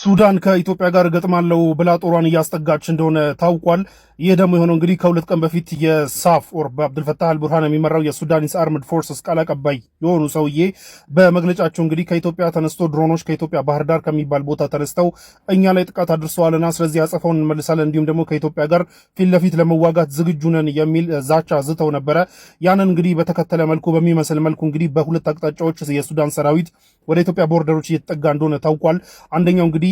ሱዳን ከኢትዮጵያ ጋር ገጥማለው ብላ ጦሯን እያስጠጋች እንደሆነ ታውቋል። ይህ ደግሞ የሆነው እንግዲህ ከሁለት ቀን በፊት የሳፍ ኦር በአብዱልፈታህ አልቡርሃን የሚመራው የሱዳኒስ አርምድ ፎርስስ ቃል አቀባይ የሆኑ ሰውዬ በመግለጫቸው እንግዲህ ከኢትዮጵያ ተነስቶ ድሮኖች ከኢትዮጵያ ባህር ዳር ከሚባል ቦታ ተነስተው እኛ ላይ ጥቃት አድርሰዋልና ስለዚህ አጸፋውን እንመልሳለን፣ እንዲሁም ደግሞ ከኢትዮጵያ ጋር ፊት ለፊት ለመዋጋት ዝግጁ ነን የሚል ዛቻ ዝተው ነበረ። ያንን እንግዲህ በተከተለ መልኩ በሚመስል መልኩ እንግዲህ በሁለት አቅጣጫዎች የሱዳን ሰራዊት ወደ ኢትዮጵያ ቦርደሮች እየተጠጋ እንደሆነ ታውቋል። አንደኛው እንግዲህ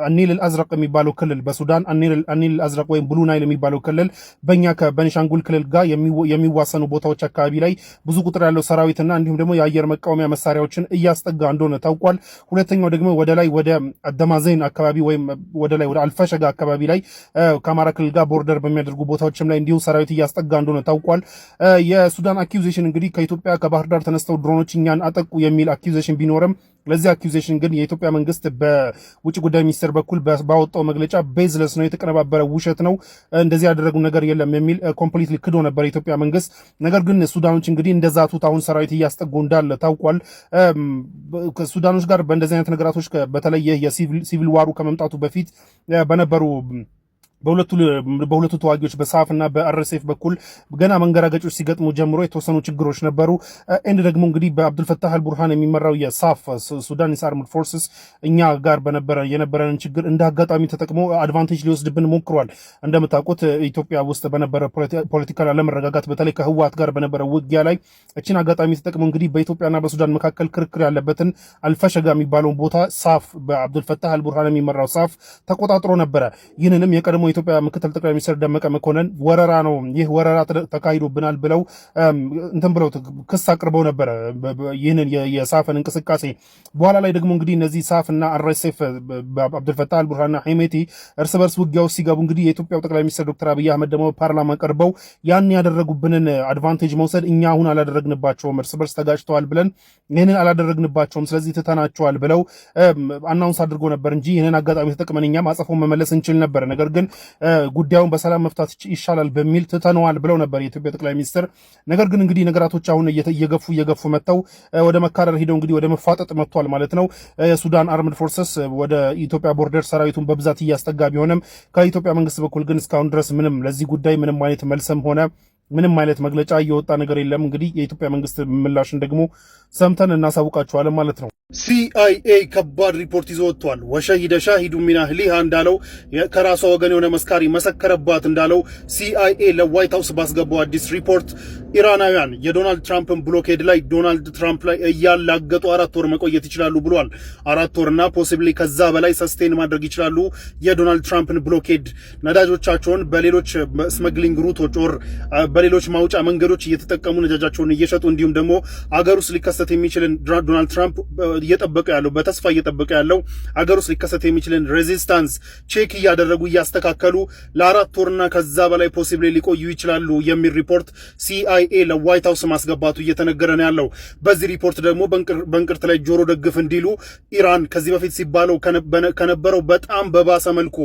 አኒል አልአዝረቅ የሚባለው ክልል በሱዳን አኒል አልአዝረቅ ወይም ብሉ ናይል የሚባለው ክልል በእኛ ከቤኒሻንጉል ክልል ጋር የሚዋሰኑ ቦታዎች አካባቢ ላይ ብዙ ቁጥር ያለው ሰራዊትና እንዲሁም ደግሞ የአየር መቃወሚያ መሳሪያዎችን እያስጠጋ እንደሆነ ታውቋል። ሁለተኛው ደግሞ ወደ ላይ ወደ አደማዜን አካባቢ ወይም ወደ ላይ ወደ አልፈሸጋ አካባቢ ላይ ከአማራ ክልል ጋር ቦርደር በሚያደርጉ ቦታዎችም ላይ እንዲሁ ሰራዊት እያስጠጋ እንደሆነ ታውቋል። የሱዳን አኪዩዜሽን እንግዲህ ከኢትዮጵያ ከባህር ዳር ተነስተው ድሮኖች እኛን አጠቁ የሚል አኪዩዜሽን ቢኖርም ለዚህ አኪዩዜሽን ግን የኢትዮጵያ መንግስት በውጭ ጉዳይ ሚኒስቴር በኩል ባወጣው መግለጫ ቤዝለስ ነው፣ የተቀነባበረ ውሸት ነው፣ እንደዚህ ያደረጉ ነገር የለም የሚል ኮምፕሊትሊ ክዶ ነበር የኢትዮጵያ መንግስት። ነገር ግን ሱዳኖች እንግዲህ እንደዛቱት አሁን ሰራዊት እያስጠጉ እንዳለ ታውቋል። ሱዳኖች ጋር በእንደዚህ አይነት ነገራቶች በተለይ የሲቪል ዋሩ ከመምጣቱ በፊት በነበሩ በሁለቱ ተዋጊዎች በሳፍ እና በአርኤስኤፍ በኩል ገና መንገራገጮች ሲገጥሙ ጀምሮ የተወሰኑ ችግሮች ነበሩ። ኤንድ ደግሞ እንግዲህ በአብዱልፈታህ አልቡርሃን የሚመራው የሳፍ ሱዳኒስ አርምድ ፎርስስ እኛ ጋር የነበረንን ችግር እንደ አጋጣሚ ተጠቅሞ አድቫንቴጅ ሊወስድብን ሞክሯል። እንደምታውቁት ኢትዮጵያ ውስጥ በነበረ ፖለቲካል አለመረጋጋት በተለይ ከህወሓት ጋር በነበረ ውጊያ ላይ እችን አጋጣሚ ተጠቅሞ እንግዲህ በኢትዮጵያና በሱዳን መካከል ክርክር ያለበትን አልፈሸጋ የሚባለውን ቦታ ሳፍ በአብዱልፈታህ አልቡርሃን የሚመራው ሳፍ ተቆጣጥሮ ነበረ። ይህንንም የቀድሞ የኢትዮጵያ ምክትል ጠቅላይ ሚኒስትር ደመቀ መኮንን ወረራ ነው፣ ይህ ወረራ ተካሂዶብናል ብለው ክስ አቅርበው ነበረ ይህንን የሳፍን እንቅስቃሴ። በኋላ ላይ ደግሞ እንግዲህ እነዚህ ሳፍና አርኤስኤፍ አብዱልፈታህ አልቡርሃንና ሄሜቲ እርስ በርስ ውጊያው ሲገቡ እንግዲህ የኢትዮጵያው ጠቅላይ ሚኒስትር ዶክተር አብይ አህመድ ደግሞ ፓርላማ ቀርበው ያን ያደረጉብንን አድቫንቴጅ መውሰድ እኛ አሁን አላደረግንባቸውም፣ እርስ በርስ ተጋጭተዋል ብለን ይህንን አላደረግንባቸውም፣ ስለዚህ ትተናቸዋል ብለው አናውንስ አድርጎ ነበር እንጂ ይህንን አጋጣሚ ተጠቅመን እኛም አጸፋውን መመለስ እንችል ነበር፣ ነገር ግን ጉዳዩን በሰላም መፍታት ይሻላል በሚል ትተነዋል ብለው ነበር የኢትዮጵያ ጠቅላይ ሚኒስትር። ነገር ግን እንግዲህ ነገራቶች አሁን እየገፉ መጥተው ወደ መካረር ሄደው እንግዲህ ወደ መፋጠጥ መጥቷል ማለት ነው። የሱዳን አርምድ ፎርስስ ወደ ኢትዮጵያ ቦርደር ሰራዊቱን በብዛት እያስጠጋ ቢሆንም ከኢትዮጵያ መንግስት በኩል ግን እስካሁን ድረስ ምንም ለዚህ ጉዳይ ምንም አይነት መልስም ሆነ ምንም አይነት መግለጫ እየወጣ ነገር የለም። እንግዲህ የኢትዮጵያ መንግስት ምላሽን ደግሞ ሰምተን እናሳውቃችኋለን ማለት ነው። ሲአይኤ ከባድ ሪፖርት ይዞ ወጥቷል። ወሸሂደ ሻሂዱ ሚን አህሊሃ እንዳለው ከራሷ ወገን የሆነ መስካሪ መሰከረባት እንዳለው ሲአይኤ ለዋይት ሃውስ ባስገባው አዲስ ሪፖርት ኢራናውያን የዶናልድ ትራምፕን ብሎኬድ ላይ ዶናልድ ትራምፕ ላይ እያላገጡ 4 ወር መቆየት ይችላሉ ብሏል። 4 ወርና ፖሲብሊ ከዛ በላይ ሰስቴን ማድረግ ይችላሉ። የዶናልድ ትራምፕን ብሎኬድ ነዳጆቻቸውን በሌሎች ስመግሊንግ ሩቶች ኦር በሌሎች ማውጫ መንገዶች እየተጠቀሙ ነዳጃቸውን እየሸጡ እንዲሁም ደግሞ አገር ውስጥ ሊከሰት የሚችልን ዶናልድ ትራምፕ በተስፋ እየጠበቀ ያለው አገር ውስጥ ሊከሰት የሚችልን ሬዚስታንስ ቼክ እያደረጉ እያስተካከሉ ለ4 ወርና ከዛ በላይ ፖሲብሊ ሊቆዩ ይችላሉ የሚል ሪፖርት ሲአይኤ ለዋይት ሃውስ ማስገባቱ እየተነገረ ነው ያለው። በዚህ ሪፖርት ደግሞ በእንቅርት ላይ ጆሮ ደግፍ እንዲሉ ኢራን ከዚህ በፊት ሲባለው ከነበረው በጣም በባሰ መልኩ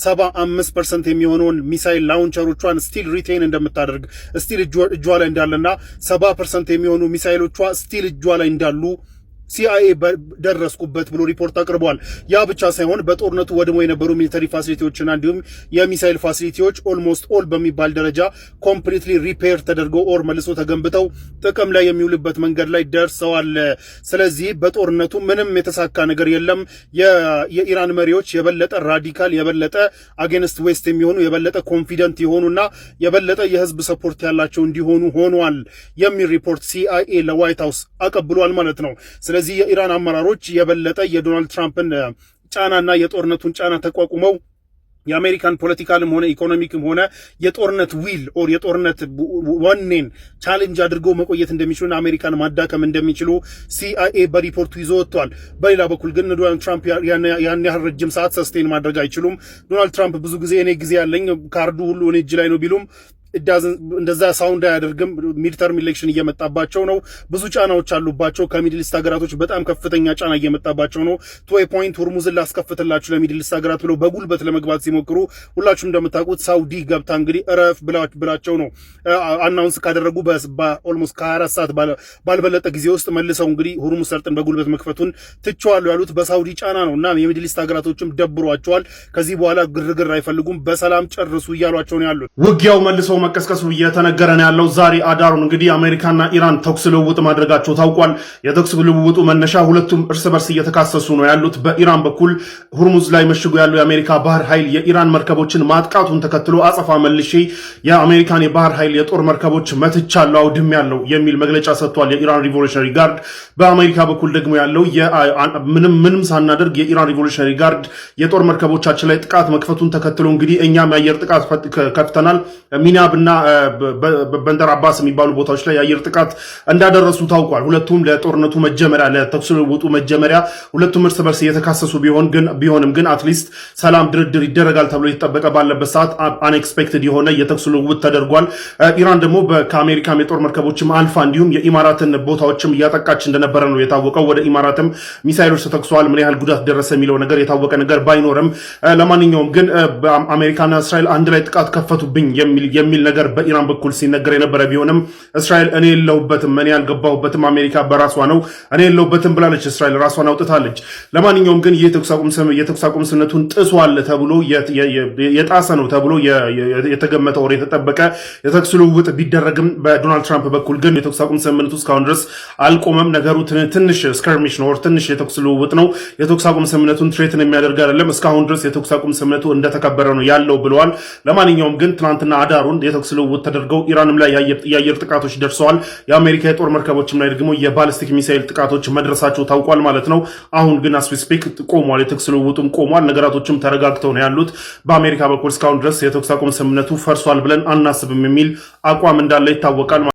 75% የሚሆነውን ሚሳይል ላውንቸሮቿን ስቲል ሪቴን እንደምታደርግ ስቲል እጇ ላይ እንዳለና 70% የሚሆኑ ሚሳይሎቿ ስቲል እጇ ላይ እንዳሉ ሲአይኤ ደረስኩበት ብሎ ሪፖርት አቅርቧል። ያ ብቻ ሳይሆን በጦርነቱ ወድሞ የነበሩ ሚሊተሪ ፋሲሊቲዎችና እንዲሁም የሚሳይል ፋሲሊቲዎች ኦልሞስት ኦል በሚባል ደረጃ ኮምፕሊትሊ ሪፔር ተደርገው ኦር መልሶ ተገንብተው ጥቅም ላይ የሚውልበት መንገድ ላይ ደርሰዋል። ስለዚህ በጦርነቱ ምንም የተሳካ ነገር የለም። የኢራን መሪዎች የበለጠ ራዲካል፣ የበለጠ አጌንስት ዌስት የሚሆኑ የበለጠ ኮንፊደንት የሆኑና የበለጠ የህዝብ ሰፖርት ያላቸው እንዲሆኑ ሆኗል የሚል ሪፖርት ሲአይኤ ለዋይት ሃውስ አቀብሏል ማለት ነው። ስለዚህ የኢራን አመራሮች የበለጠ የዶናልድ ትራምፕን ጫናና የጦርነቱን ጫና ተቋቁመው የአሜሪካን ፖለቲካልም ሆነ ኢኮኖሚክም ሆነ የጦርነት ዊል ኦር የጦርነት ወኔን ቻሌንጅ አድርገው መቆየት እንደሚችሉና አሜሪካን ማዳከም እንደሚችሉ ሲአይኤ በሪፖርቱ ይዞ ወጥቷል። በሌላ በኩል ግን ዶናልድ ትራምፕ ያን ያህል ረጅም ሰዓት ሰስቴን ማድረግ አይችሉም። ዶናልድ ትራምፕ ብዙ ጊዜ እኔ ጊዜ ያለኝ ካርዱ ሁሉ እኔ እጅ ላይ ነው ቢሉም እንደዛ ሳውንድ አያደርግም። ሚድተርም ኢሌክሽን እየመጣባቸው ነው። ብዙ ጫናዎች አሉባቸው። ከሚድል ኢስት ሀገራቶች በጣም ከፍተኛ ጫና እየመጣባቸው ነው። ቱ ኤ ፖይንት ሁርሙዝን ላስከፍትላችሁ ለሚድል ኢስት ሀገራት ብለው በጉልበት ለመግባት ሲሞክሩ ሁላችሁም እንደምታውቁት ሳውዲ ገብታ እንግዲህ እረፍ ብላቸው ነው አናውንስ ካደረጉ በኦልሞስት ከ24 ሰዓት ባልበለጠ ጊዜ ውስጥ መልሰው እንግዲህ ሁርሙዝ ሰርጥን በጉልበት መክፈቱን ትቸዋሉ ያሉት በሳውዲ ጫና ነው። እና የሚድል ኢስት ሀገራቶችም ደብሯቸዋል። ከዚህ በኋላ ግርግር አይፈልጉም፣ በሰላም ጨርሱ እያሏቸው ነው ያሉት። ውጊያው መልሰው መቀስቀሱ እየተነገረ ነው ያለው። ዛሬ አዳሩን እንግዲህ አሜሪካና ኢራን ተኩስ ልውውጥ ማድረጋቸው ታውቋል። የተኩስ ልውውጡ መነሻ ሁለቱም እርስ በርስ እየተካሰሱ ነው ያሉት። በኢራን በኩል ሁርሙዝ ላይ መሽጎ ያለው የአሜሪካ ባህር ኃይል የኢራን መርከቦችን ማጥቃቱን ተከትሎ አጸፋ መልሼ የአሜሪካን የባህር ኃይል የጦር መርከቦች መትቻለሁ፣ አውድሜያለሁ የሚል መግለጫ ሰጥቷል የኢራን ሪቮሉሽነሪ ጋርድ። በአሜሪካ በኩል ደግሞ ያለው ምንም ሳናደርግ የኢራን ሪቮሉሽነሪ ጋርድ የጦር መርከቦቻችን ላይ ጥቃት መክፈቱን ተከትሎ እንግዲህ እኛም የአየር ጥቃት ከፍተናል። ሚናብና በንደር አባስ የሚባሉ ቦታዎች ላይ የአየር ጥቃት እንዳደረሱ ታውቋል። ሁለቱም ለጦርነቱ መጀመሪያ ለተኩስ ልውውጡ መጀመሪያ ሁለቱም እርስ በርስ እየተካሰሱ ቢሆንም ግን አትሊስት ሰላም ድርድር ይደረጋል ተብሎ የተጠበቀ ባለበት ሰዓት አንኤክስፔክትድ የሆነ የተኩስ ልውውጥ ተደርጓል። ኢራን ደግሞ ከአሜሪካም የጦር መርከቦችም አልፋ እንዲሁም የኢማራትን ቦታዎችም እያጠቃች እንደነበረ ነው የታወቀው። ወደ ኢማራትም ሚሳይሎች ተተኩሰዋል። ምን ያህል ጉዳት ደረሰ የሚለው ነገር የታወቀ ነገር ባይኖርም ለማንኛውም ግን አሜሪካና እስራኤል አንድ ላይ ጥቃት ከፈቱብኝ የሚል ነገር በኢራን በኩል ሲነገር የነበረ ቢሆንም እስራኤል እኔ የለሁበትም፣ እኔ ያልገባሁበትም፣ አሜሪካ በራሷ ነው እኔ የለሁበትም ብላለች። እስራኤል ራሷን አውጥታለች። ለማንኛውም ግን የተኩስ አቁም ስምምነቱን ጥሷል ተብሎ የጣሰ ነው ተብሎ የተገመተ ወር የተጠበቀ የተኩስ ልውውጥ ቢደረግም በዶናልድ ትራምፕ በኩል ግን የተኩስ አቁም ስምምነቱ እስካሁን ድረስ አልቆመም። ነገሩ ትንሽ ስከርሚሽ ነው፣ ትንሽ የተኩስ ልውውጥ ነው። የተኩስ አቁም ስምምነቱን ትሬትን የሚያደርግ አይደለም። እስካሁን ድረስ የተኩስ አቁም ስምምነቱ እንደተከበረ ነው ያለው ብለዋል። ለማንኛውም ግን ትናንትና አዳሩን የተኩስ ልውውጥ ተደርገው ኢራንም ላይ የአየር ጥቃቶች ደርሰዋል። የአሜሪካ የጦር መርከቦችም ላይ ደግሞ የባሊስቲክ ሚሳይል ጥቃቶች መድረሳቸው ታውቋል ማለት ነው። አሁን ግን አስፔክ ቆሟል። የተኩስ ልውውጡም ቆሟል። ነገራቶችም ተረጋግተው ነው ያሉት። በአሜሪካ በኩል እስካሁን ድረስ የተኩስ አቁም ስምምነቱ ፈርሷል ብለን አናስብም የሚል አቋም እንዳለ ይታወቃል።